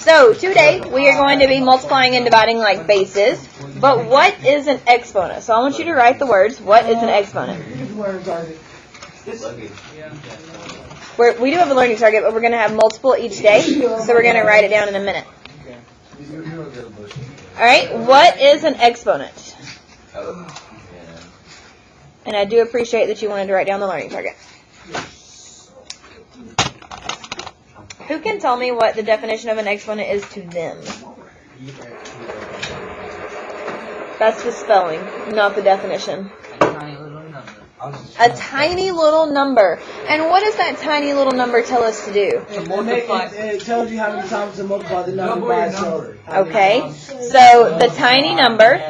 So today we are going to be multiplying and dividing like bases. But what is an exponent? So I want you to write the words. What is an exponent? We do have a learning target, but we're going to have multiple each day. So we're going to write it down in a minute. All right. What is an exponent? And I do appreciate that you wanted to write down the learning target. Who can tell me what the definition of an exponent is to them? That's the spelling, not the definition. A tiny little number. And what does that tiny little number tell us to do? It tells you how many times to multiply the number by itself. Okay. So the tiny number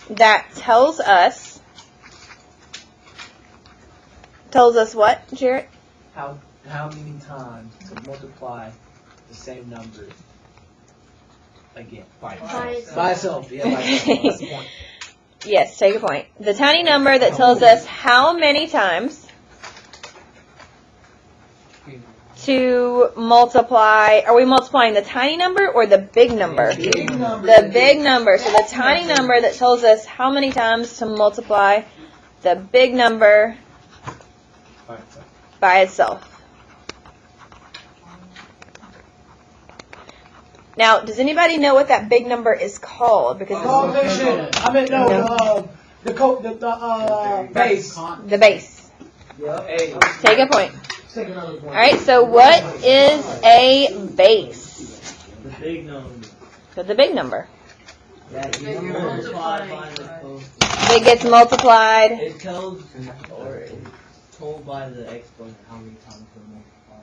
that tells us what, Jarrett? How many times to multiply the same number again? By itself. Yeah, by itself. That's the point. Yes, take a point. The tiny number that tells us how many times to multiply. Are we multiplying the tiny number or the big number? The big number. So the tiny number that tells us how many times to multiply the big number by itself. Now, does anybody know what that big number is called? Because Coefficient. I mean, the base. The base. Yeah. Take a point. All right. So, what is a base? The big number. So the big number. That gets multiplied. It tells, or it's told by the exponent how many times to multiply.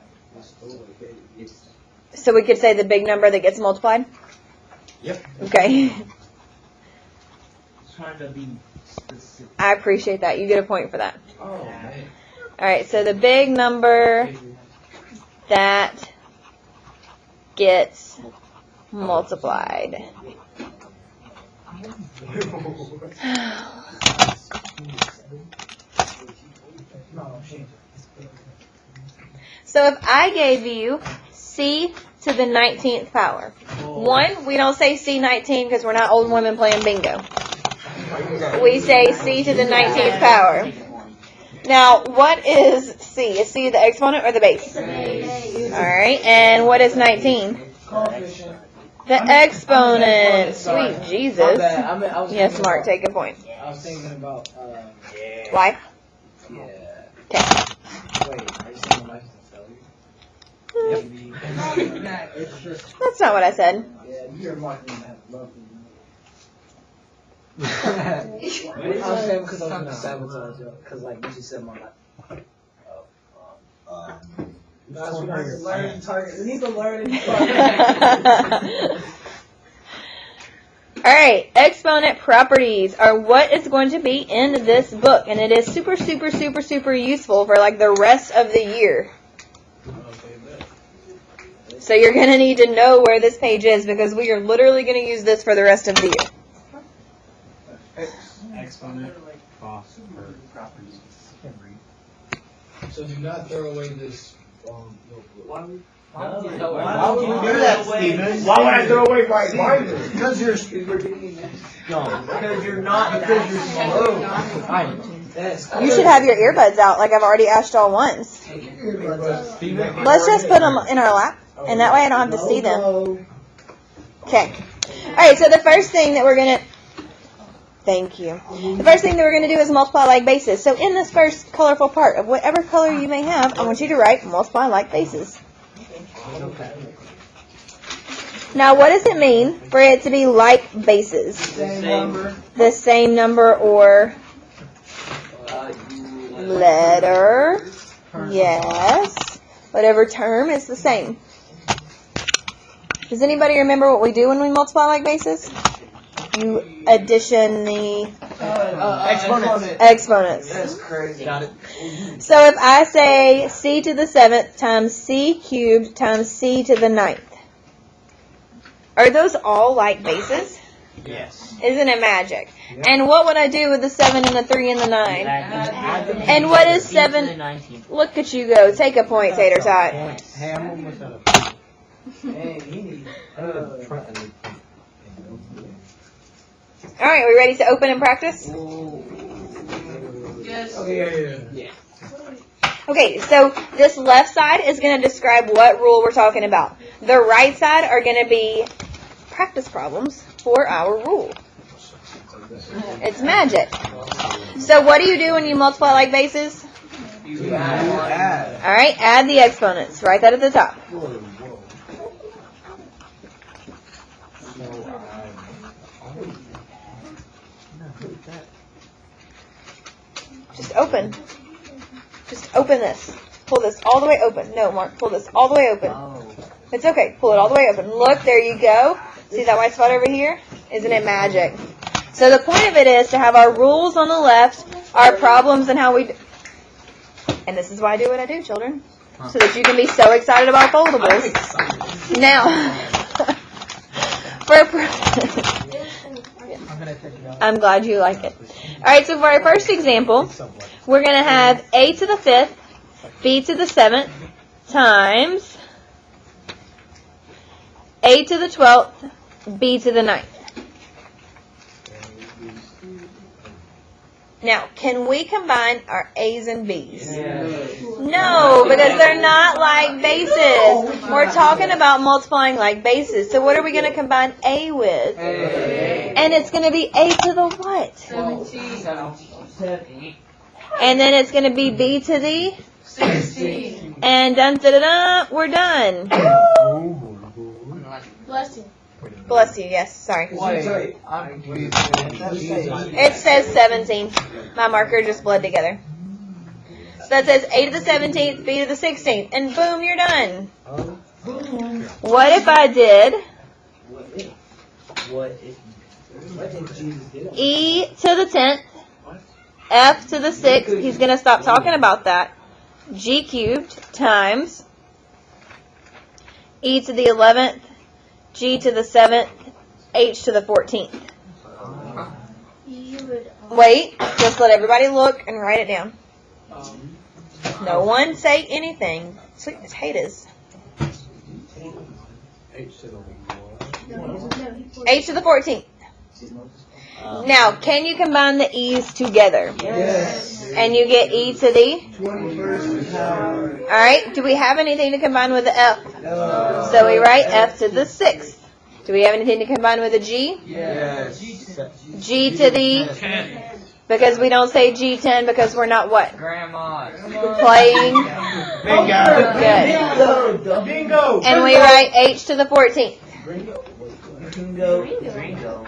So we could say the big number that gets multiplied? Yep. Okay. Trying to be specific. I appreciate that. You get a point for that. Oh, man. All right. So the big number that gets multiplied. So if I gave you C to the 19th power. One, we don't say C19 because we're not old women playing bingo. We say C to the 19th power. Now, what is C? Is C the exponent or the base? All right. And what is 19? Coefficient. The exponent. Sweet Jesus. I Yes, Mark, take a point. I was thinking about, Why? yeah. Okay. Wait, are you saying life is a failure? It's just, That's not what I said. yeah, you're marking that love. I was saying because I was going to sabotage you, because like you just said my life. Guys, we have to learn target. We need to learn All right, exponent properties are what is going to be in this book, and it is super, super, super, super useful for like the rest of the year. So you're going to need to know where this page is because we are literally going to use this for the rest of the year. Exponent, cost, or properties. So do not throw away this notebook. Why would you do that, Steven? Why would I throw away my binder? because you're slow. You should have your earbuds out like I've already asked y'all once. Let's just put them in our lap, and that way I don't have to see them. Okay. All right, so the first thing that we're going to... Thank you. The first thing that we're going to do is multiply like bases. So in this first colorful part of whatever color you may have, I want you to write multiply like bases. Now, what does it mean for it to be like bases? The same number or letter. Yes. Whatever term is the same. Does anybody remember what we do when we multiply like bases? You addition the exponents. That's crazy. Got it. So if I say c to the 7th times c cubed times c to the 9th, are those all like bases? Yes. Isn't it magic? And what would I do with the 7 and the 3 and the 9? And what is 7? Look at you go. Take a point, Tater Tot. Hey, I'm almost out of Hey, he needs. All right, we ready to open and practice? Yes. Okay, yeah. Okay, so this left side is going to describe what rule we're talking about. The right side are going to be practice problems for our rule. It's magic. So what do you do when you multiply like bases? You add. All right, add the exponents. Write that at the top. Just open. Just open this. Pull this all the way open. No, Mark, pull this all the way open. It's okay. Pull it all the way open. Look, there you go. See that white spot over here? Isn't it magic? So the point of it is to have our rules on the left, our problems, and how we... And this is why I do what I do, children. So that you can be so excited about foldables. Now, I'm glad you like it. All right, so for our first example, we're going to have a to the 5th, b to the 7th, times a to the 12th, b to the 9th. Now, can we combine our a's and b's? No, because they're not like bases. We're talking about multiplying like bases. So what are we going to combine a with? And it's going to be a to the what? 17. And then it's going to be b to the 16. And dun da da da, we're done. Bless you. Bless you. Yes, sorry. Wait, It says 17. My marker just bled together. So that says a to the 17th, b to the 16th, and boom, you're done. What if I did what did Jesus do? e to the 10th, f to the 6th, he's going to stop talking about that, g cubed times e to the 11th, g to the 7th, h to the 14th. You would. Wait, just let everybody look and write it down. No one say anything. Sweet potatoes. H to the 14th. Now, can you combine the e's together? Yes. And you get e to the? 21st power. All right. Do we have anything to combine with the f? So we write f to the 6th. Do we have anything to combine with a g? Yes. G to the? Because we don't say G10 because we're not what? Grandma. Playing. Bingo. Good. Bingo. And we write h to the 14th. Gringo.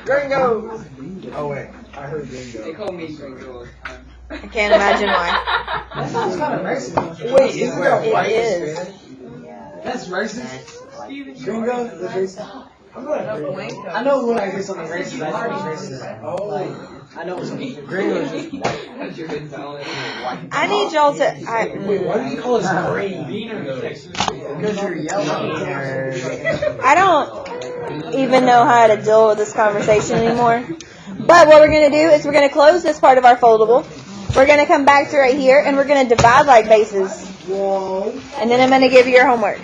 Gringo. Oh wait, I heard Bingo. They call me Gringo. I can't imagine why. That sounds kind of racist. Wait, isn't that It white? is. That's racist. Gringo? That's racist. I know when I hear something racist, I know it's racist. Like, I know it's Gringo is just white. I need y'all to. Wait, why do you call us green? Because you're yellow. I don't even know how to deal with this conversation anymore. But what we're going to do is we're going to close this part of our foldable. We're going to come back to right here and we're going to divide like bases. And then I'm going to give you your homework.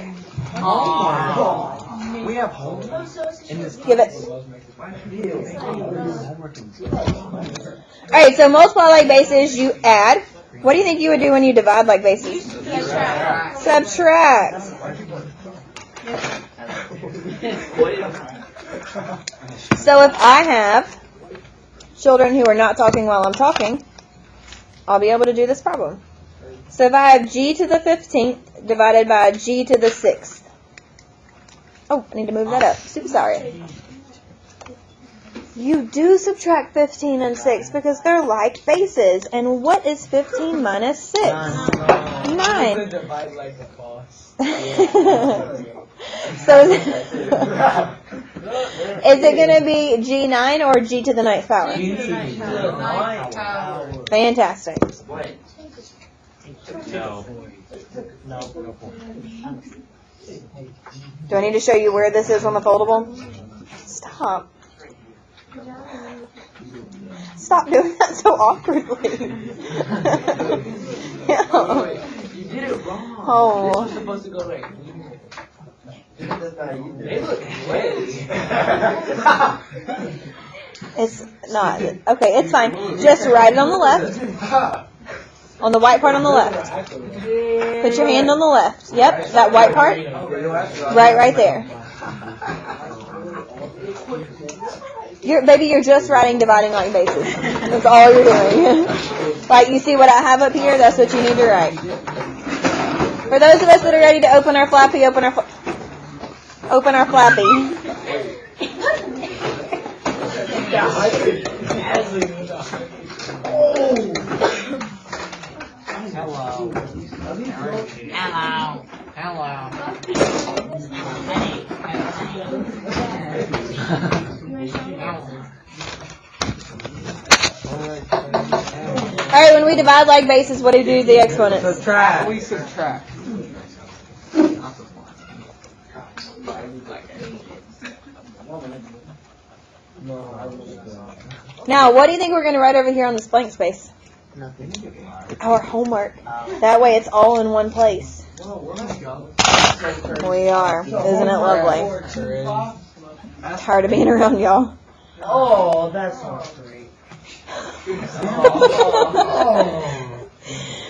We have homework in this. Give it. Alright, so multiply like bases, you add. What do you think you would do when you divide like bases? Subtract. So if I have children who are not talking while I'm talking, I'll be able to do this problem. So if I have g to the 15th divided by g to the 6th. Oh, I need to move that up. Super sorry. You do subtract 15 and 6 because they're like bases. And what is 15 minus 6? 9. Divide like a boss. So is it going to be G9 or G to the 9th power? Fantastic. Do I need to show you where this is on the foldable? Stop. Stop doing that so awkwardly. You did it wrong. Oh. This was supposed to go like. They look ready. It's not. Okay, it's fine. Just write it on the left. On the white part on the left. Put your hand on the left. Yep, that white part. Right there. Baby, you're just writing dividing like bases. That's all you're doing. Like, you see what I have up here? That's what you need to write. For those of us that are ready to open our flappy, open our flappy. Alright, when we divide like bases, what do we do to the exponents? Subtract. We subtract. Now, what do you think we're going to write over here on this blank space? Nothing. Our homework. That way it's all in one place. We are. Isn't it lovely? Tired of being around y'all. Oh, that's not great.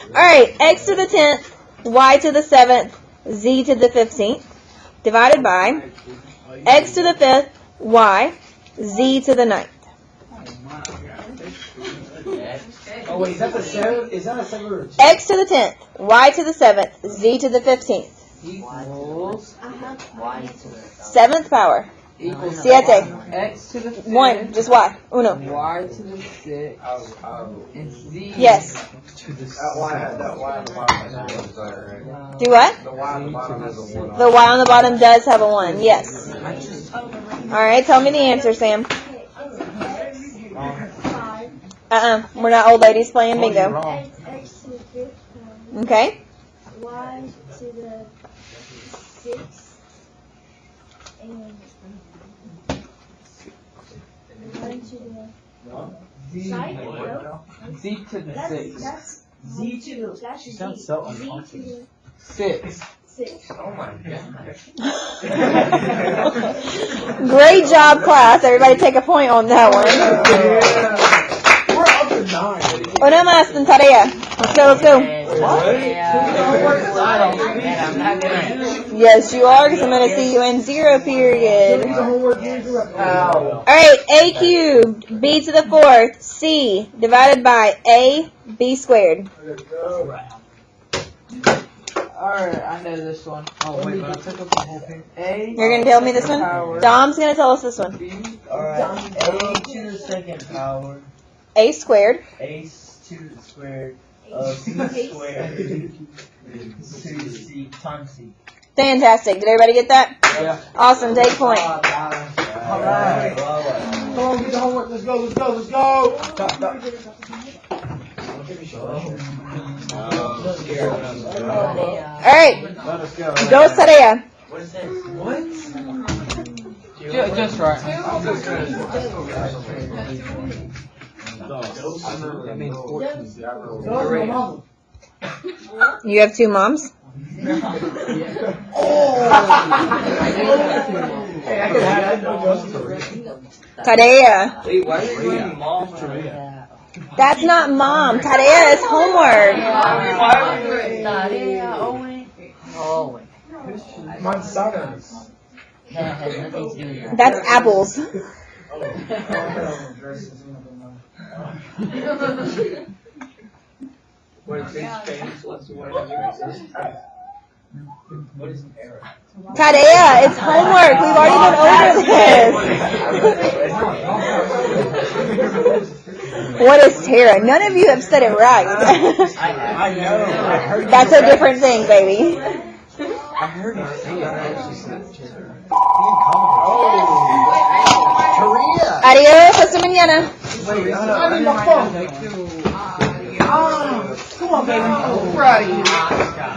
Alright, x to the 10th, y to the 7th, z to the 15th, divided by x to the 5th, y, z to the 9th. Oh wait, is that the 7? Is that a 7 or a 2? X to the 10th, y to the 7th, z to the 15th. Equals 7th power. equals Siete. X to the 5th, 1, just y. Uno. Y to the 6, and Z. Yes. That Y on the bottom has a 1 there, right? Do what? The Y on the bottom has a 1. The y on the bottom does have a 1, yes. Alright, tell me the answer, Sam. We're not old ladies playing bingo. X to the 5th, Okay? Y to the 6th, and 1 to the side. No, Z to the 6. that's Z to the that's She Z. sounds so Z to unconscious. the 6. 6th. Oh my god. Great job, class. Everybody take a point on that one. We're up to 9. Una más en tarea. Let's go. Yes, you are, because I'm going to see you in 0 period. Alright, a cubed, b to the 4th, c, divided by a, b squared. Alright, I know this one. Oh wait, but I took up the whole thing. A. You're going to tell me this one? Dom's going to tell us this one. Alright, A to the 2nd power. A squared. A to the squared of C squared to C times C. Fantastic. Did everybody get that? Yeah. Awesome. Take point. Alright. Come on, get the homework. Let's go, let's go, let's go. Alright. Let us go. Dos tarea. What is this? What? Just right. That means 14. You have 2 moms? Hey, I could have that. Tarea. Wait, why are you doing mom? That's not mom. Tarea is homework. Manzanas. That's apples. What is Spanish? What's the word? What is error? Tarea, it's homework. We've already been over this. What is Tara? None of you have said it right. I know. That's a different thing, baby. I heard you say it. Korea. Adios, hasta mañana. Wait, I need my phone. Come on, baby. We're out of here.